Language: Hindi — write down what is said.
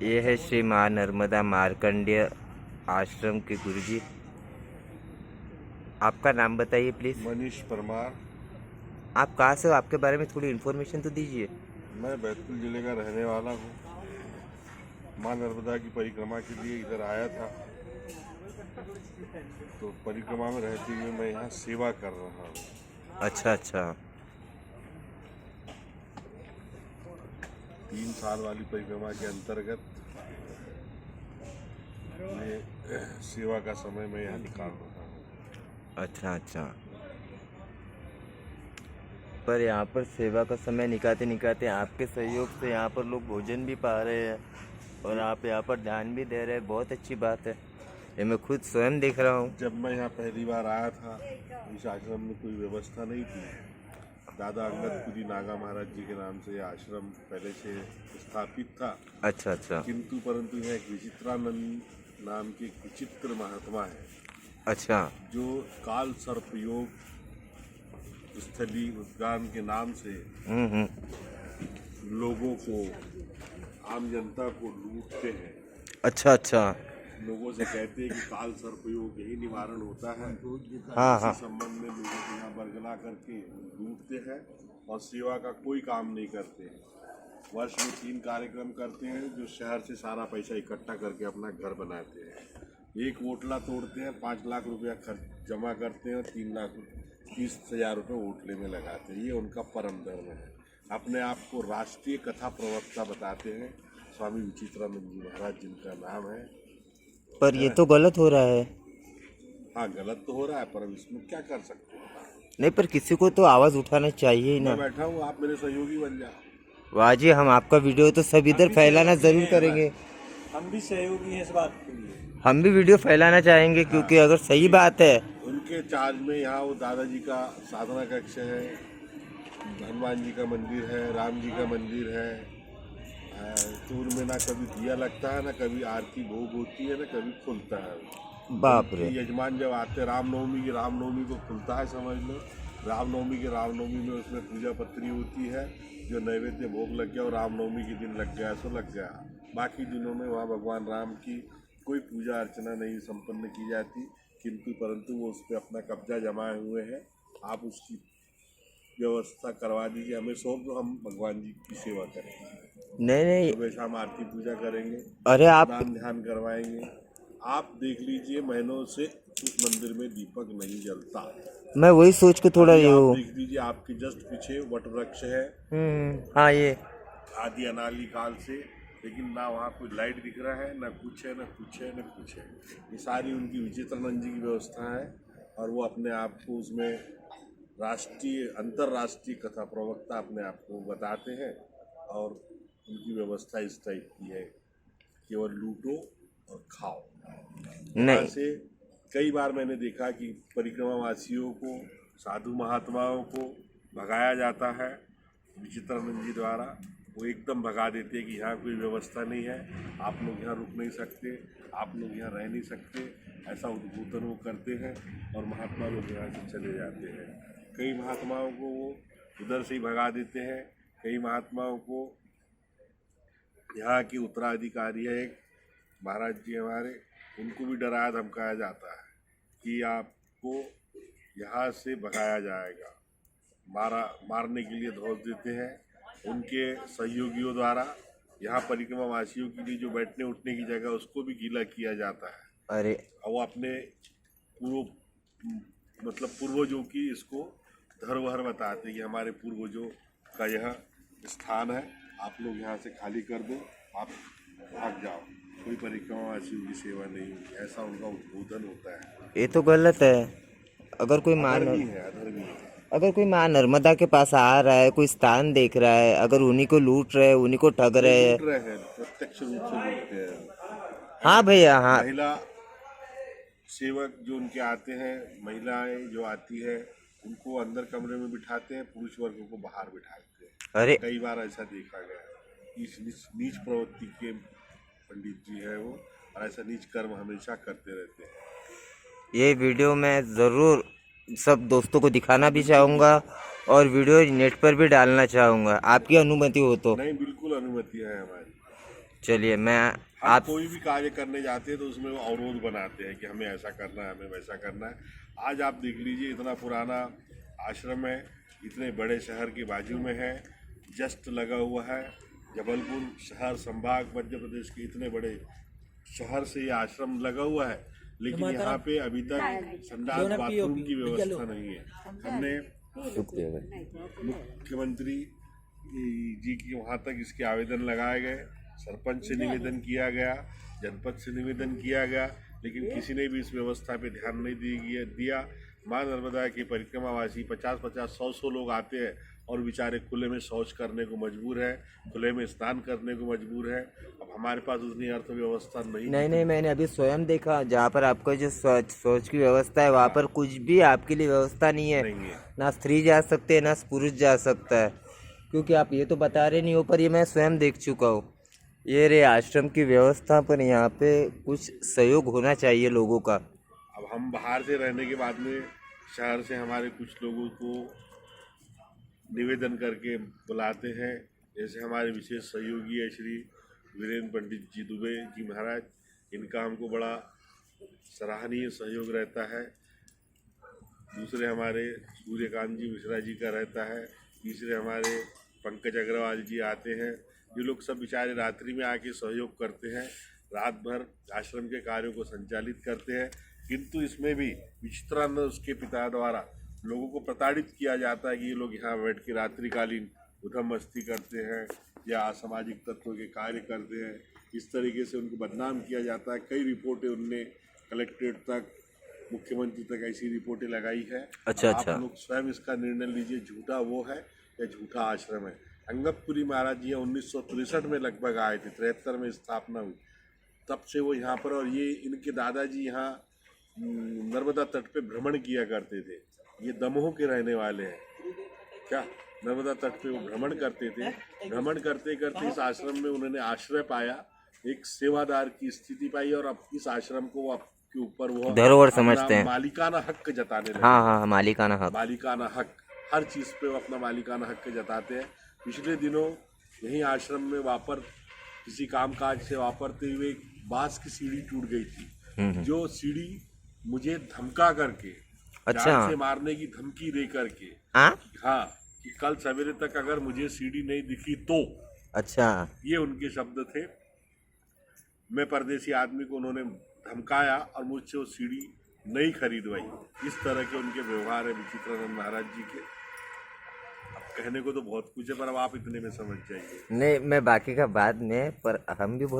ये है श्री माँ नर्मदा मार्कंडेय आश्रम के गुरुजी। आपका नाम बताइए प्लीज़। मनीष परमार। आप कहाँ से हो, आपके बारे में थोड़ी इन्फॉर्मेशन तो दीजिए। मैं बैतूल जिले का रहने वाला हूँ। माँ नर्मदा की परिक्रमा के लिए इधर आया था, तो परिक्रमा में रहते हुए मैं यहाँ सेवा कर रहा हूँ। अच्छा अच्छा। 3 साल वाली परिक्रमा के अंतर्गत ये सेवा का समय मैं यहाँ निकाल रहा हूँ। अच्छा अच्छा। पर यहाँ पर सेवा का समय निकालते निकालते आपके सहयोग से यहाँ पर लोग भोजन भी पा रहे हैं और आप यहाँ पर ध्यान भी दे रहे हैं, बहुत अच्छी बात है। ये मैं खुद स्वयं देख रहा हूँ। जब मैं यहाँ पहली बार आया था, इस आश्रम में कोई व्यवस्था नहीं थी। दादा अंगदपुरी नागा महाराज जी के नाम से यह आश्रम पहले से स्थापित था। अच्छा अच्छा। किंतु परंतु यहाँ एक विचित्रानंद नाम के एक विचित्र महात्मा है, अच्छा। जो काल सर्प योग स्थली उद्यान के नाम से लोगों को, आम जनता को लूटते हैं। अच्छा अच्छा। लोगों से कहते हैं कि काल सर्प योग यही निवारण होता है। हाँ हाँ। इसी संबंध में लोगों को यहाँ बरगला करके लूटते हैं और सेवा का कोई काम नहीं करते हैं। वर्ष में 3 कार्यक्रम करते हैं, जो शहर से सारा पैसा इकट्ठा करके अपना घर बनाते हैं। एक ओटला तोड़ते हैं, 5 लाख रुपया खर्च जमा करते हैं और 30,000 रुपये ओटले में लगाते हैं। ये उनका परम धर्म है। अपने आप को राष्ट्रीय कथा प्रवक्ता बताते हैं, स्वामी विचित्रानंद जी महाराज जिनका नाम है। पर ये तो गलत हो रहा है। हाँ, गलत तो हो रहा है, पर इसमें क्या कर सकते हैं। नहीं, पर किसी को तो आवाज़ उठाना चाहिए ही ना। मैं बैठा हूँ, आप मेरे सहयोगी बन जाओ। वाह जी, हम आपका वीडियो तो सब इधर फैलाना जरूर करेंगे। हम भी सहयोगी हैं इस बात के लिए। हम भी वीडियो फैलाना चाहेंगे, क्योंकि अगर सही बात है। उनके चार्ज में यहाँ वो दादाजी का साधना कक्ष है, हनुमान जी का मंदिर है, राम जी का मंदिर है। टूर में ना कभी दिया लगता है, ना कभी आरती भोग होती है, ना कभी खुलता है। बाप रे। यजमान जब आते हैं रामनवमी को खुलता है, समझ लो। रामनवमी में उसमें पूजा पत्री होती है, जो नैवेद्य भोग लग गया और रामनवमी के दिन लग गया सो लग गया। बाकी दिनों में वहाँ भगवान राम की कोई पूजा अर्चना नहीं संपन्न की जाती, किंतु परंतु वो उस पर अपना कब्जा जमाए हुए हैं। आप उसकी व्यवस्था करवा दीजिए, हमें सौंप दो, हम भगवान जी की सेवा करेंगे। नहीं सुबह शाम आरती पूजा करेंगे, अरे आप दान ध्यान करवाएंगे। आप देख लीजिए, महीनों से उस मंदिर में दीपक नहीं जलता। मैं वही सोच के थोड़ा ये आप हूँ। देख लीजिए, आपके जस्ट पीछे वट वृक्ष है। हाँ, ये आदि अनाली काल से, लेकिन ना वहाँ कोई लाइट दिख रहा है, ना कुछ है, ना कुछ है, ना कुछ है। ये सारी उनकी विचित्रानंद जी की व्यवस्था है, और वो अपने आप को उसमें राष्ट्रीय अंतर्राष्ट्रीय कथा प्रवक्ता अपने आप को बताते हैं। और उनकी व्यवस्था इस टाइप की है, केवल लूटो और खाओ। नहीं। से कई बार मैंने देखा कि परिक्रमा वासियों को, साधु महात्माओं को भगाया जाता है विचित्रानंद जी द्वारा। वो एकदम भगा देते हैं कि यहाँ कोई व्यवस्था नहीं है, आप लोग यहाँ रुक नहीं सकते, आप लोग यहाँ रह नहीं सकते। ऐसा उद्बोधन वो करते हैं और महात्मा लोग यहाँ से चले जाते हैं। कई महात्माओं को वो उधर से ही भगा देते हैं। कई महात्माओं को, यहाँ के उत्तराधिकारी है एक महाराज जी हमारे, उनको भी डराया धमकाया जाता है कि आपको यहाँ से भगाया जाएगा, मारने के लिए धौंस देते हैं। उनके सहयोगियों द्वारा यहाँ परिक्रमा वासियों के लिए जो बैठने उठने की जगह, उसको भी गीला किया जाता है। अरे वो अपने पूर्वजों की इसको धरोहर बताते हैं कि हमारे पूर्वजों का यह स्थान है, आप लोग यहाँ से खाली कर दो, आप भाग जाओ, कोई परिक्रमा वासियों की सेवा नहीं होगी। ऐसा उनका उद्बोधन होता है। ये तो गलत है। अगर कोई अधर्मी है। अगर कोई माँ नर्मदा के पास आ रहा है, कोई स्थान देख रहा है, अगर उन्हीं को लूट रहे हैं, उन्हीं को ठग रहे हैं। प्रत्यक्ष रूप से लूटते हैं। हाँ भैया, हाँ। महिला सेवक जो उनके आते हैं, महिलाएं जो आती है, उनको अंदर कमरे में बिठाते हैं, पुरुष वर्ग को बाहर बिठाते हैं। अरे कई बार ऐसा देखा गया है। इस नीच प्रवृत्ति के पंडित जी है वो, और ऐसा नीच कर्म हमेशा करते रहते हैं। ये वीडियो मैं ज़रूर सब दोस्तों को दिखाना भी चाहूँगा और वीडियो नेट पर भी डालना चाहूँगा, आपकी अनुमति हो तो। नहीं, बिल्कुल अनुमति है हमारी। चलिए मैं हम आप कोई भी कार्य करने जाते हैं तो उसमें वो अवरोध बनाते हैं कि हमें ऐसा करना है, हमें वैसा करना है। आज आप देख लीजिए, इतना पुराना आश्रम है, इतने बड़े शहर के बाजू में है, जस्ट लगा हुआ है। जबलपुर शहर संभाग मध्य प्रदेश के इतने बड़े शहर से ये आश्रम लगा हुआ है, लेकिन यहाँ पे अभी तक संडास बाथरूम की व्यवस्था नहीं है। हमने मुख्यमंत्री जी की वहाँ तक इसके आवेदन लगाए गए, सरपंच से निवेदन किया गया, जनपद से निवेदन किया गया, लेकिन किसी ने भी इस व्यवस्था पे ध्यान नहीं दिया। माँ नर्मदा के परिक्रमावासी 50-50, 100 लोग आते हैं और बेचारे खुले में शौच करने को मजबूर है, खुले में स्नान करने को मजबूर है। अब हमारे पास उतनी अर्थव्यवस्था नहीं, मैंने अभी स्वयं देखा जहाँ पर आपका जो शौच की व्यवस्था है वहाँ पर कुछ भी आपके लिए व्यवस्था नहीं है। ना स्त्री जा सकते हैं ना पुरुष जा सकता है, क्योंकि आप ये तो बता रहे नहीं हो, पर ये मैं स्वयं देख चुका हूँ। ये रे आश्रम की व्यवस्था पर यहाँ पे कुछ सहयोग होना चाहिए लोगों का। अब हम बाहर से रहने के बाद में शहर से हमारे कुछ लोगों को निवेदन करके बुलाते हैं, जैसे हमारे विशेष सहयोगी है श्री वीरेंद्र पंडित जी दुबे जी महाराज, इनका हमको बड़ा सराहनीय सहयोग रहता है। दूसरे हमारे सूर्यकांत जी मिश्रा जी का रहता है। तीसरे हमारे पंकज अग्रवाल जी आते हैं। ये लोग सब बेचारे रात्रि में आके सहयोग करते हैं, रात भर आश्रम के कार्यों को संचालित करते हैं। किंतु इसमें भी विचित्रानंद उसके पिता द्वारा लोगों को प्रताड़ित किया जाता है कि ये लोग यहाँ बैठ के रात्रिकालीन उधम मस्ती करते हैं या असामाजिक तत्वों के कार्य करते हैं। इस तरीके से उनको बदनाम किया जाता है। कई रिपोर्टें उनने कलेक्ट्रेट तक, मुख्यमंत्री तक ऐसी रिपोर्टें लगाई है। अच्छा। आप लोग स्वयं इसका निर्णय लीजिए, झूठा वो है या झूठा आश्रम है। अंगपुरी महाराज जी 1963 में लगभग आए थे, 73 में स्थापना हुई, तब से वो यहाँ पर। और ये इनके दादाजी यहाँ नर्मदा तट पे भ्रमण किया करते थे। ये दमोह के रहने वाले हैं, क्या नर्मदा तट पे वो भ्रमण करते थे। भ्रमण करते करते इस आश्रम में उन्होंने आश्रय पाया, एक सेवादार की स्थिति पाई, और अब इस आश्रम को आपके ऊपर वो धरोहर समझते हैं, मालिकाना हक जताने लगे। हाँ, मालिकाना हक, हर चीज़ पे वो अपना मालिकाना हक जताते हैं। पिछले दिनों यही आश्रम में किसी कामकाज से वापरते हुए एक बांस की सीढ़ी टूट गई थी, जो सीढ़ी मुझे धमका करके, जान से मारने की धमकी दे करके, हाँ, कि कल सवेरे तक अगर मुझे सीढ़ी नहीं दिखी तो, ये उनके शब्द थे। मैं परदेसी आदमी को उन्होंने धमकाया और मुझसे वो सीढ़ी नहीं खरीदवाई। इस तरह के उनके व्यवहार है विचित्रानंद महाराज जी के। अब कहने को तो बहुत कुछ है, पर अब आप इतने में समझ जाइए। नहीं, मैं बाकी का बाद में, पर हम भी बहुत